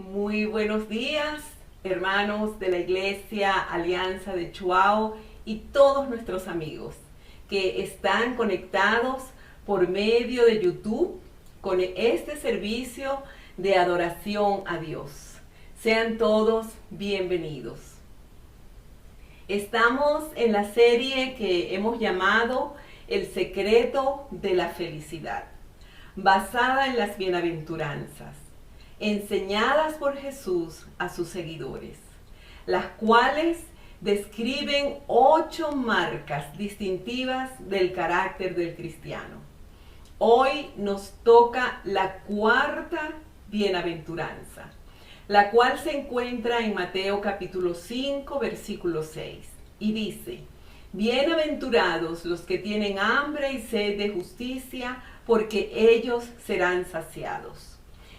Muy buenos días, hermanos de la Iglesia Alianza de Chuao y todos nuestros amigos que están conectados por medio de YouTube con este servicio de adoración a Dios. Sean todos bienvenidos. Estamos en la serie que hemos llamado El secreto de la felicidad, basada en las bienaventuranzas, enseñadas por Jesús a sus seguidores, las cuales describen 8 marcas distintivas del carácter del cristiano. Hoy nos toca la 4ª bienaventuranza, la cual se encuentra en Mateo capítulo 5, versículo 6, y dice: Bienaventurados los que tienen hambre y sed de justicia, porque ellos serán saciados.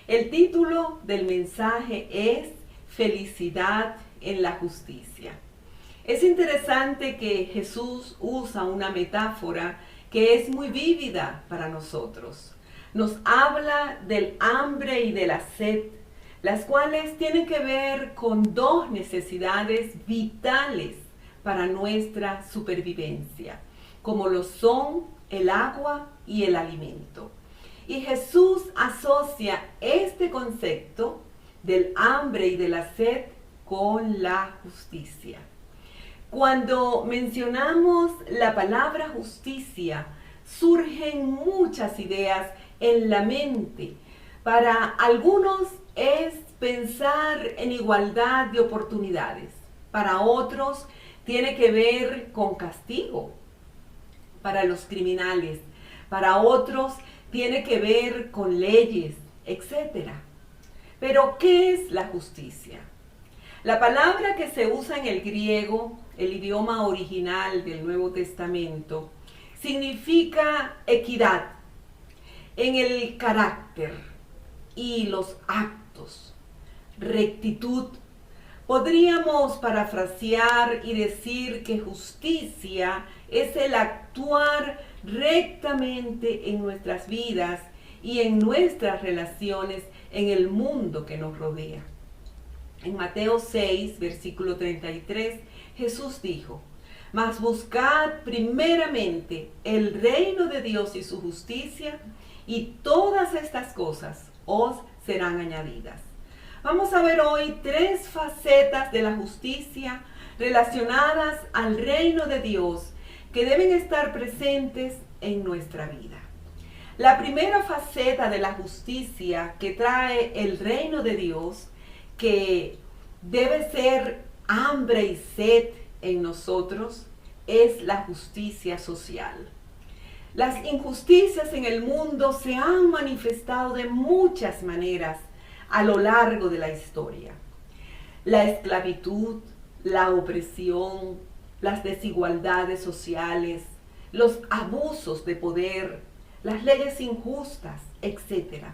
El título del mensaje es Felicidad en la justicia. Es interesante que Jesús usa una metáfora que es muy vívida para nosotros. Nos habla del hambre y de la sed, las cuales tienen que ver con 2 necesidades vitales para nuestra supervivencia, como lo son el agua y el alimento. Y Jesús asocia este concepto del hambre y de la sed con la justicia. Cuando mencionamos la palabra justicia, surgen muchas ideas en la mente. Para algunos es pensar en igualdad de oportunidades. Para otros tiene que ver con castigo para los criminales. Para otros tiene que ver con leyes, etc. Pero, ¿qué es la justicia? La palabra que se usa en el griego, el idioma original del Nuevo Testamento, significa equidad en el carácter y los actos, rectitud. Podríamos parafrasear y decir que justicia es el actuar rectamente en nuestras vidas y en nuestras relaciones en el mundo que nos rodea. En Mateo 6, versículo 33, Jesús dijo: Mas buscad primeramente el reino de Dios y su justicia, y todas estas cosas os serán añadidas. Vamos a ver hoy 3 facetas de la justicia relacionadas al reino de Dios que deben estar presentes en nuestra vida. La primera faceta de la justicia que trae el reino de Dios, que debe ser hambre y sed en nosotros, es la justicia social. Las injusticias en el mundo se han manifestado de muchas maneras a lo largo de la historia. La esclavitud, la opresión, las desigualdades sociales, los abusos de poder, las leyes injustas, etc.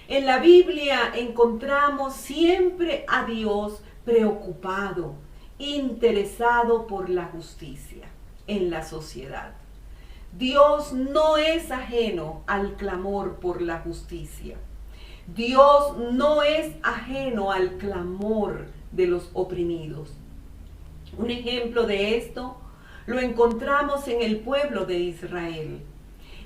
En la Biblia encontramos siempre a Dios preocupado, interesado por la justicia en la sociedad. Dios no es ajeno al clamor por la justicia. Dios no es ajeno al clamor de los oprimidos. Un ejemplo de esto lo encontramos en el pueblo de Israel,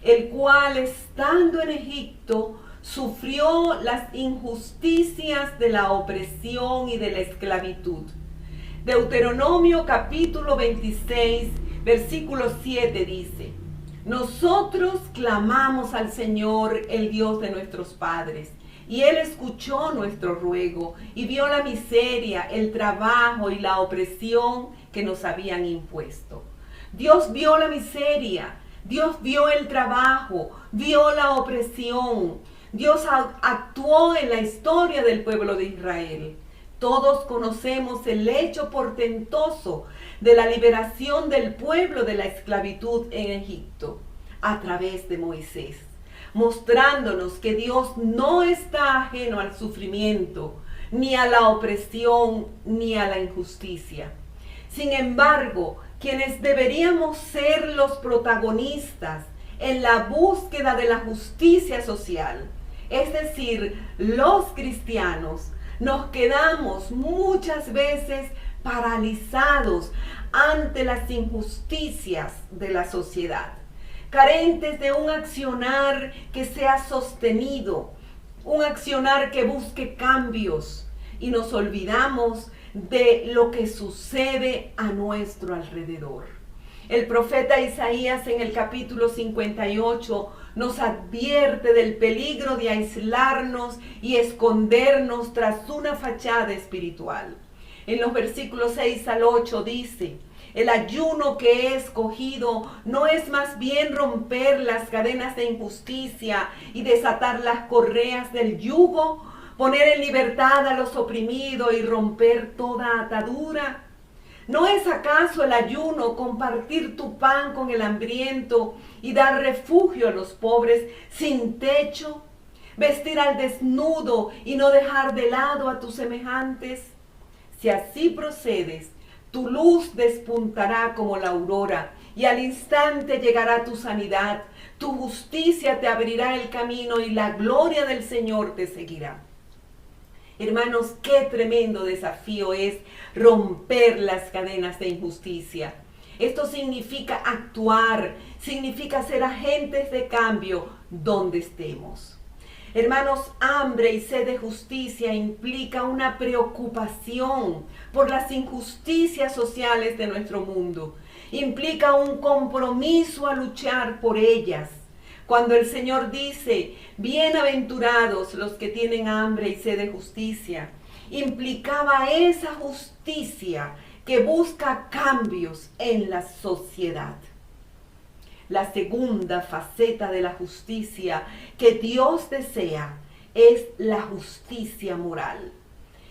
el cual, estando en Egipto, sufrió las injusticias de la opresión y de la esclavitud. Deuteronomio capítulo 26, versículo 7 dice: Nosotros clamamos al Señor, el Dios de nuestros padres, y Él escuchó nuestro ruego y vio la miseria, el trabajo y la opresión que nos habían impuesto. Dios vio la miseria, Dios vio el trabajo, vio la opresión. Dios actuó en la historia del pueblo de Israel. Todos conocemos el hecho portentoso de la liberación del pueblo de la esclavitud en Egipto a través de Moisés, mostrándonos que Dios no está ajeno al sufrimiento, ni a la opresión, ni a la injusticia. Sin embargo, quienes deberíamos ser los protagonistas en la búsqueda de la justicia social, es decir, los cristianos, nos quedamos muchas veces paralizados ante las injusticias de la sociedad, carentes de un accionar que sea sostenido, un accionar que busque cambios, y nos olvidamos de lo que sucede a nuestro alrededor. El profeta Isaías en el capítulo 58 nos advierte del peligro de aislarnos y escondernos tras una fachada espiritual. En los versículos 6 al 8 dice: el ayuno que he escogido no es más bien romper las cadenas de injusticia y desatar las correas del yugo, poner en libertad a los oprimidos y romper toda atadura. ¿No es acaso el ayuno compartir tu pan con el hambriento y dar refugio a los pobres sin techo? ¿Vestir al desnudo y no dejar de lado a tus semejantes? Si así procedes, tu luz despuntará como la aurora y al instante llegará tu sanidad. Tu justicia te abrirá el camino y la gloria del Señor te seguirá. Hermanos, qué tremendo desafío es romper las cadenas de injusticia. Esto significa actuar, significa ser agentes de cambio donde estemos. Hermanos, hambre y sed de justicia implica una preocupación por las injusticias sociales de nuestro mundo. Implica un compromiso a luchar por ellas. Cuando el Señor dice: bienaventurados los que tienen hambre y sed de justicia, implicaba esa justicia que busca cambios en la sociedad. La segunda faceta de la justicia que Dios desea es la justicia moral.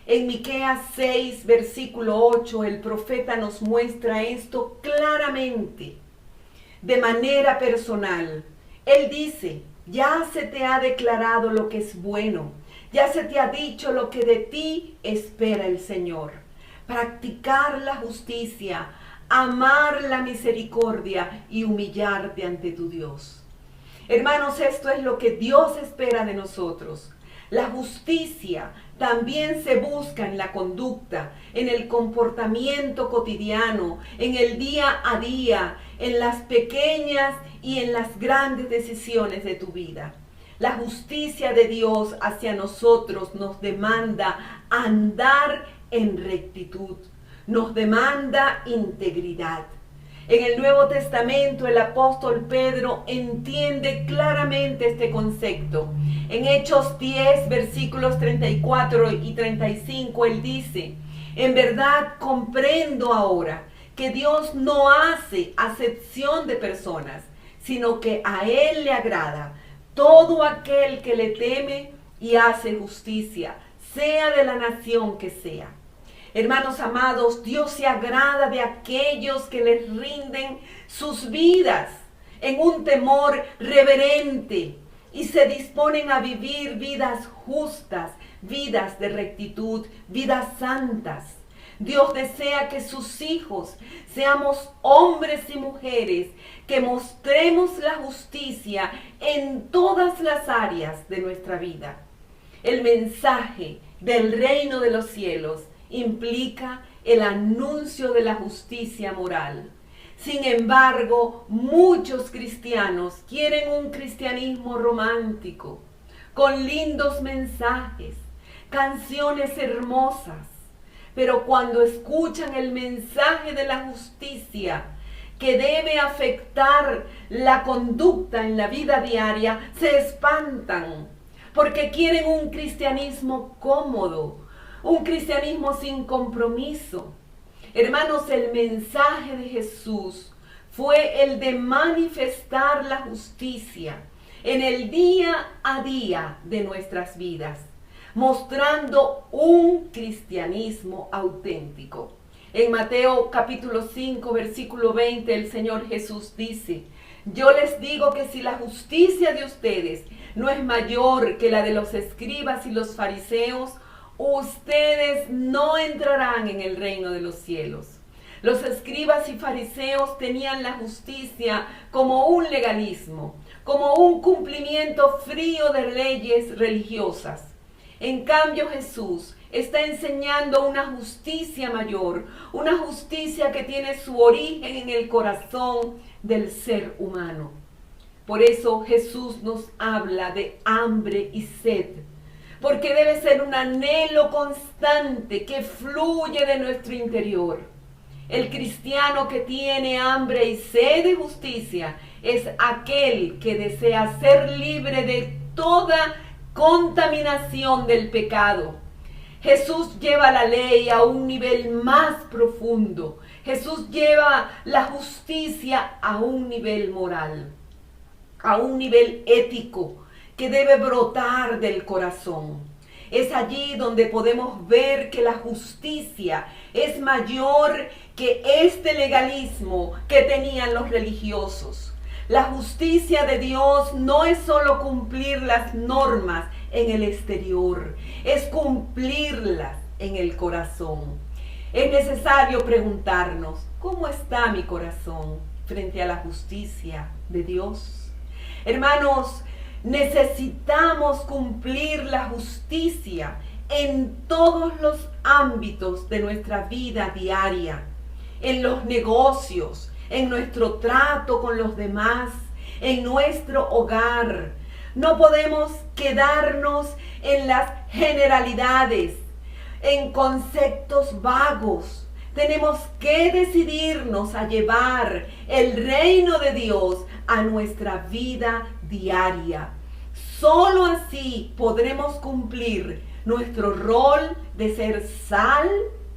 En Miqueas 6, versículo 8, el profeta nos muestra esto claramente, de manera personal. Él dice: ya se te ha declarado lo que es bueno, ya se te ha dicho lo que de ti espera el Señor. Practicar la justicia, amar la misericordia y humillarte ante tu Dios. Hermanos, esto es lo que Dios espera de nosotros. La justicia también se busca en la conducta, en el comportamiento cotidiano, en el día a día, en las pequeñas y en las grandes decisiones de tu vida. La justicia de Dios hacia nosotros nos demanda andar en rectitud, nos demanda integridad. En el Nuevo Testamento el apóstol Pedro entiende claramente este concepto. En Hechos 10, versículos 34 y 35, él dice: en verdad comprendo ahora que Dios no hace acepción de personas, sino que a Él le agrada todo aquel que le teme y hace justicia, sea de la nación que sea. Hermanos amados, Dios se agrada de aquellos que les rinden sus vidas en un temor reverente y se disponen a vivir vidas justas, vidas de rectitud, vidas santas. Dios desea que sus hijos seamos hombres y mujeres que mostremos la justicia en todas las áreas de nuestra vida. El mensaje del reino de los cielos implica el anuncio de la justicia moral. Sin embargo, muchos cristianos quieren un cristianismo romántico, con lindos mensajes, canciones hermosas, pero cuando escuchan el mensaje de la justicia que debe afectar la conducta en la vida diaria, se espantan, porque quieren un cristianismo cómodo, un cristianismo sin compromiso. Hermanos, el mensaje de Jesús fue el de manifestar la justicia en el día a día de nuestras vidas, mostrando un cristianismo auténtico. En Mateo capítulo 5, versículo 20, el Señor Jesús dice: yo les digo que si la justicia de ustedes no es mayor que la de los escribas y los fariseos, ustedes no entrarán en el reino de los cielos. Los escribas y fariseos tenían la justicia como un legalismo, como un cumplimiento frío de leyes religiosas. En cambio, Jesús está enseñando una justicia mayor, una justicia que tiene su origen en el corazón del ser humano. Por eso Jesús nos habla de hambre y sed, porque debe ser un anhelo constante que fluye de nuestro interior. El cristiano que tiene hambre y sed de justicia es aquel que desea ser libre de toda contaminación del pecado. Jesús lleva la ley a un nivel más profundo. Jesús lleva la justicia a un nivel moral, a un nivel ético que debe brotar del corazón. Es allí donde podemos ver que la justicia es mayor que este legalismo que tenían los religiosos. La justicia de Dios no es solo cumplir las normas en el exterior, es cumplirlas en el corazón. Es necesario preguntarnos, ¿cómo está mi corazón frente a la justicia de Dios? Hermanos, necesitamos cumplir la justicia en todos los ámbitos de nuestra vida diaria, en los negocios, en nuestro trato con los demás, en nuestro hogar. No podemos quedarnos en las generalidades, en conceptos vagos. Tenemos que decidirnos a llevar el reino de Dios a nuestra vida diaria. Solo así podremos cumplir nuestro rol de ser sal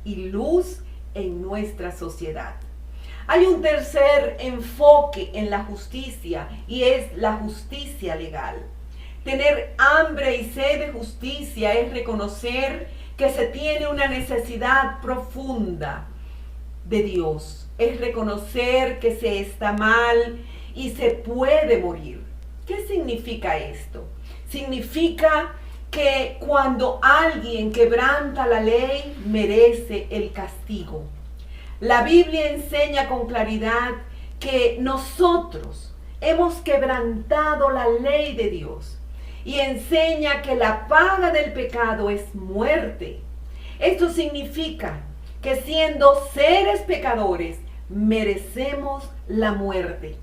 y luz en nuestra sociedad. Hay un tercer enfoque en la justicia y es la justicia legal. Tener hambre y sed de justicia es reconocer que se tiene una necesidad profunda de Dios. Es reconocer que se está mal y se puede morir. ¿Qué significa esto? Significa que cuando alguien quebranta la ley, merece el castigo. La Biblia enseña con claridad que nosotros hemos quebrantado la ley de Dios y enseña que la paga del pecado es muerte. Esto significa que siendo seres pecadores merecemos la muerte.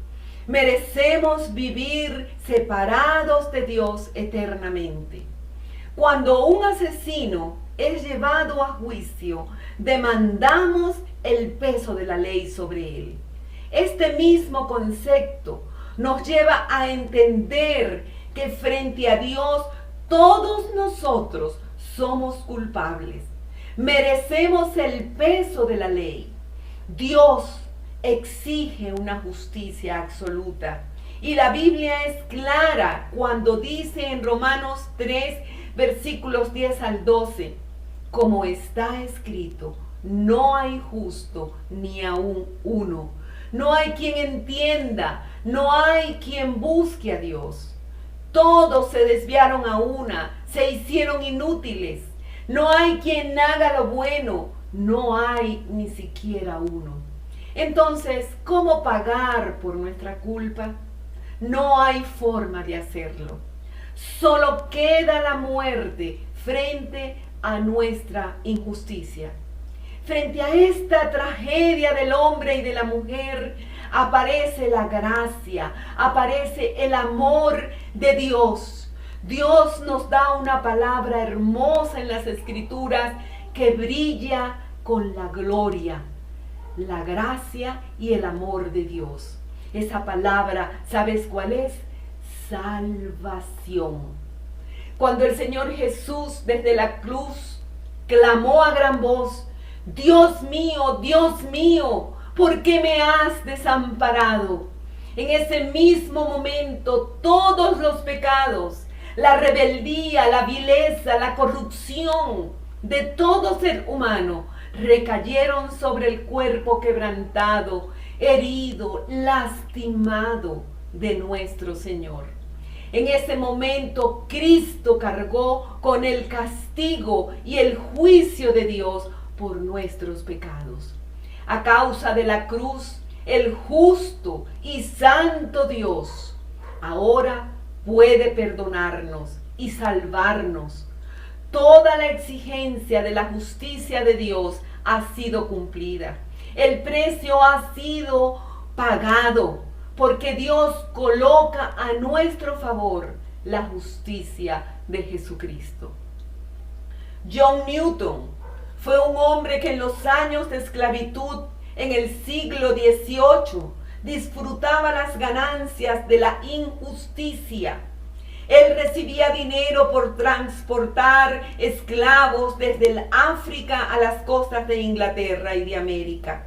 Merecemos vivir separados de Dios eternamente. Cuando un asesino es llevado a juicio, demandamos el peso de la ley sobre él. Este mismo concepto nos lleva a entender que frente a Dios todos nosotros somos culpables. Merecemos el peso de la ley. Dios exige una justicia absoluta. Y la Biblia es clara cuando dice en Romanos 3, versículos 10 al 12, como está escrito, no hay justo ni aun uno. No hay quien entienda, no hay quien busque a Dios. Todos se desviaron a una, se hicieron inútiles. No hay quien haga lo bueno, no hay ni siquiera uno. Entonces, ¿cómo pagar por nuestra culpa? No hay forma de hacerlo. Solo queda la muerte frente a nuestra injusticia. Frente a esta tragedia del hombre y de la mujer, aparece la gracia, aparece el amor de Dios. Dios nos da una palabra hermosa en las Escrituras que brilla con la gloria, la gracia y el amor de Dios. Esa palabra, ¿sabes cuál es? Salvación. Cuando el Señor Jesús desde la cruz clamó a gran voz, Dios mío, ¿por qué me has desamparado? En ese mismo momento todos los pecados, la rebeldía, la vileza, la corrupción de todo ser humano recayeron sobre el cuerpo quebrantado, herido, lastimado de nuestro Señor. En ese momento Cristo cargó con el castigo y el juicio de Dios por nuestros pecados. A causa de la cruz, el justo y santo Dios ahora puede perdonarnos y salvarnos. Toda la exigencia de la justicia de Dios ha sido cumplida. El precio ha sido pagado porque Dios coloca a nuestro favor la justicia de Jesucristo. John Newton fue un hombre que en los años de esclavitud en el siglo XVIII disfrutaba las ganancias de la injusticia. Él recibía dinero por transportar esclavos desde el África a las costas de Inglaterra y de América.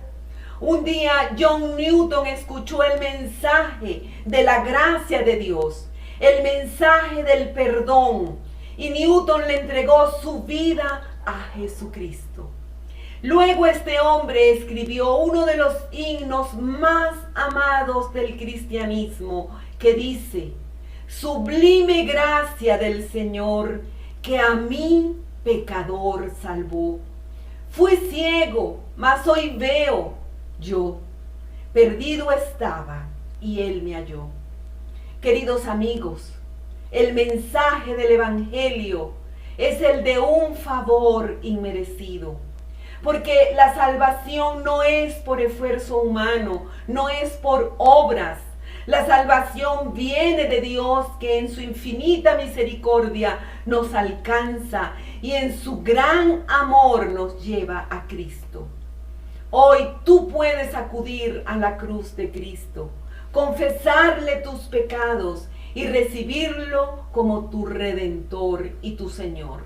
Un día John Newton escuchó el mensaje de la gracia de Dios, el mensaje del perdón, y Newton le entregó su vida a Jesucristo. Luego este hombre escribió uno de los himnos más amados del cristianismo, que dice: sublime gracia del Señor, que a mí pecador salvó. Fui ciego, mas hoy veo yo. Perdido estaba, y Él me halló. Queridos amigos, el mensaje del Evangelio es el de un favor inmerecido. Porque la salvación no es por esfuerzo humano, no es por obras. La salvación viene de Dios, que en su infinita misericordia nos alcanza y en su gran amor nos lleva a Cristo. Hoy tú puedes acudir a la cruz de Cristo, confesarle tus pecados y recibirlo como tu Redentor y tu Señor.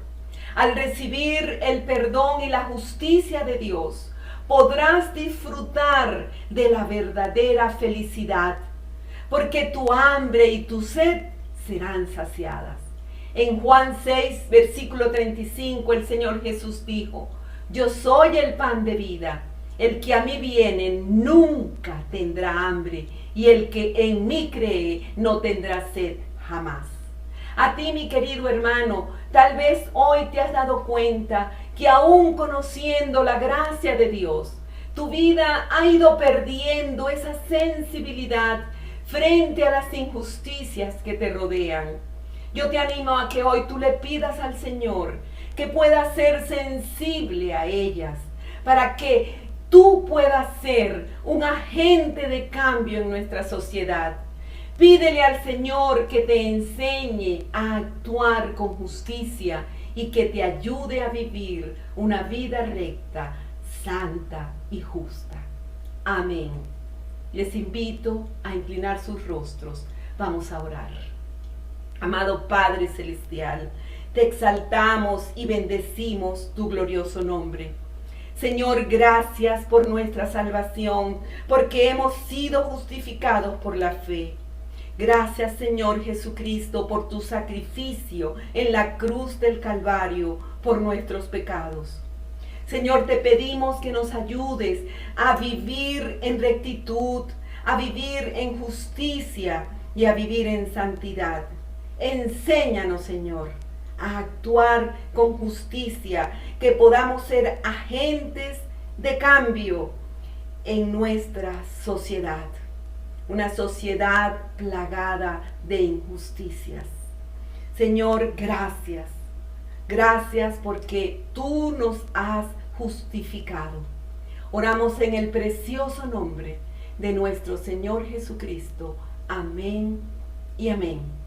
Al recibir el perdón y la justicia de Dios, podrás disfrutar de la verdadera felicidad, porque tu hambre y tu sed serán saciadas. En Juan 6, versículo 35, el Señor Jesús dijo: yo soy el pan de vida. El que a mí viene nunca tendrá hambre, y el que en mí cree no tendrá sed jamás. A ti, mi querido hermano, tal vez hoy te has dado cuenta que aún conociendo la gracia de Dios, tu vida ha ido perdiendo esa sensibilidad frente a las injusticias que te rodean. Yo te animo a que hoy tú le pidas al Señor que pueda ser sensible a ellas, para que tú puedas ser un agente de cambio en nuestra sociedad. Pídele al Señor que te enseñe a actuar con justicia y que te ayude a vivir una vida recta, santa y justa. Amén. Les invito a inclinar sus rostros. Vamos a orar. Amado Padre Celestial, te exaltamos y bendecimos tu glorioso nombre. Señor, gracias por nuestra salvación, porque hemos sido justificados por la fe. Gracias, Señor Jesucristo, por tu sacrificio en la cruz del Calvario por nuestros pecados. Señor, te pedimos que nos ayudes a vivir en rectitud, a vivir en justicia y a vivir en santidad. Enséñanos, Señor, a actuar con justicia, que podamos ser agentes de cambio en nuestra sociedad. Una sociedad plagada de injusticias. Señor, gracias. Gracias porque tú nos has justificado. Oramos en el precioso nombre de nuestro Señor Jesucristo. Amén y amén.